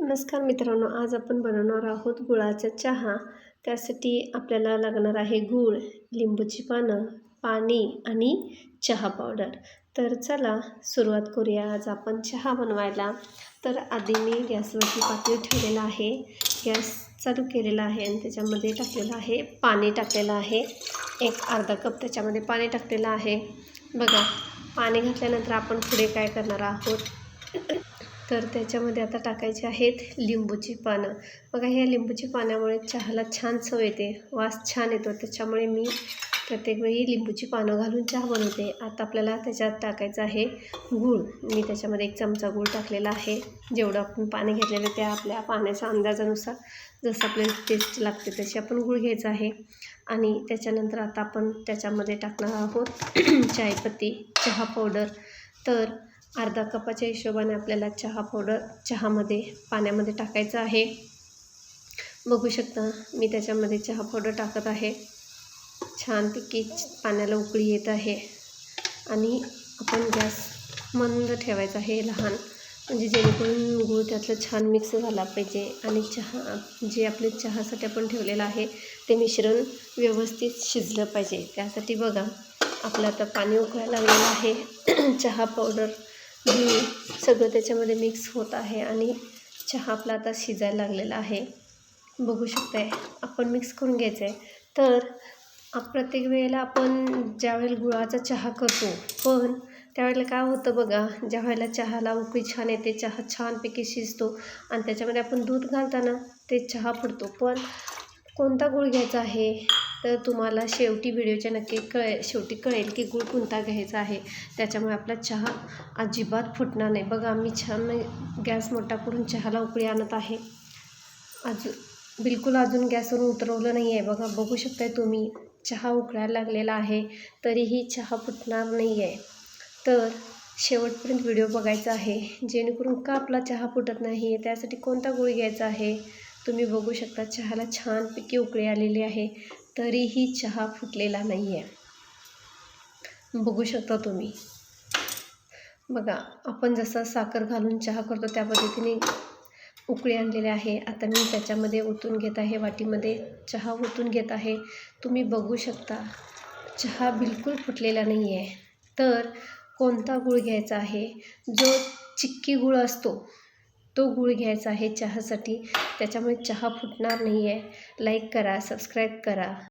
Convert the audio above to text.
नमस्कार मित्रांनो, आज आपण बनवणार आहोत गुळाचा चहा. त्यासाठी आपल्याला लागणार आहे गूळ, लिंबूची पानं, पाणी आणि चहा पावडर. तर चला सुरुवात करूया आज आपण चहा बनवायला. तर आधी मी गॅसवरती पातेलं ठेवलेलं आहे, गॅस चालू केलेला आहे आणि त्याच्यामध्ये टाकलेलं आहे पाणी टाकलेलं आहे. एक अर्धा कप त्याच्यामध्ये पाणी टाकलेलं आहे. बघा, पाणी घातल्यानंतर आपण पुढे काय करणार आहोत, तर त्याच्यामध्ये आता टाकायचे आहेत लिंबूची पानं. बघा, ह्या लिंबूची पाण्यामुळे चहाला छान चव येते, वास छान येतो. त्याच्यामुळे मी प्रत्येक वेळी लिंबूची पानं घालून चहा बनवते. आता आपल्याला त्याच्यात टाकायचं आहे गूळ. मी त्याच्यामध्ये 1 चमचा गूळ टाकलेला आहे. जेवढं आपण पाणी घेतलेलं त्या आपल्या पाण्याच्या अंदाजानुसार जसं आपल्याला टेस्ट लागते तशी आपण गूळ घ्यायचा आहे. आणि त्याच्यानंतर आता आपण त्याच्यामध्ये टाकणार आहोत चायपत्ती, चहा पावडर. तर अर्धा कपाच्या हिशोबाने आपल्याला चहा पावडर पाण्यामध्ये टाकायचं आहे. बघू शकता मी त्याच्यामध्ये चहा पावडर टाकत आहे. छानपैकी पाण्याला उकळी येत आहे आणि आपण गॅस मंद ठेवायचा आहे, लहान, म्हणजे जेणेकरून गूळ त्यातलं छान मिक्स झाला पाहिजे आणि चहा जे आपले चहासाठी आपण ठेवलेलं आहे ते मिश्रण व्यवस्थित शिजलं पाहिजे. त्यासाठी बघा, आपलं आता पाणी उकळायला लागलेलं आहे. चहा पावडर, गूळ सगळं त्याच्यामध्ये मिक्स होत आहे आणि चहा आपला आता शिजायला लागलेला आहे. बघू शकताय, आपण मिक्स करून घ्यायचं आहे. तर प्रत्येक वेळेला आपण ज्यावेळेला गुळाचा चहा करतो, पण त्यावेळेला काय होतं बघा, ज्यावेळेला चहाला उकळी छान येते, चहा छानपैकी शिजतो आणि त्याच्यामध्ये आपण दूध घालताना ते चहा फुटतो. पण कोणता गूळ घ्यायचा आहे तर तुम्हाला शेवटी व्हिडिओच्या नक्की शेवटी कळेल की गूळ कोणता घ्यायचा आहे. त्याच्यामुळे आपला चहा अजिबात फुटणार नाही. बघा, मी छान गॅस मोठा करून चहाला उकळी आणत आहे. बिलकुल अजून गॅसवरून उतरवलं नाही आहे. बघू शकताय तुम्ही, चहा उकळायला लागलेला आहे, तरीही चहा फुटणार नाही आहे. तर शेवटपर्यंत व्हिडिओ बघायचा आहे, जेणेकरून का आपला चहा फुटत नाही आहे, त्यासाठी कोणता गूळ घ्यायचा आहे. तुम्ही बघू शकता, चहाला छानपैकी उकळी आलेली आहे, तरीही चहा फुटलेला नाही आहे. बघू शकता तुम्ही. बघा, आपण जसं साखर घालून चहा करतो त्या पद्धतीने उकळी आणलेली आहे. आता मी त्याच्यामध्ये ओतून घेत आहे, वाटीमध्ये चहा ओतून घेत आहे. तुम्ही बघू शकता, चहा बिलकुल फुटलेला नाही आहे. तर कोणता गूळ घ्यायचा आहे, जो चिक्की गूळ असतो तो गूळ घ्यायचा आहे चहासाठी. त्याच्यामुळे चहा फुटणार नाही आहे. लाईक करा, सबस्क्राईब करा.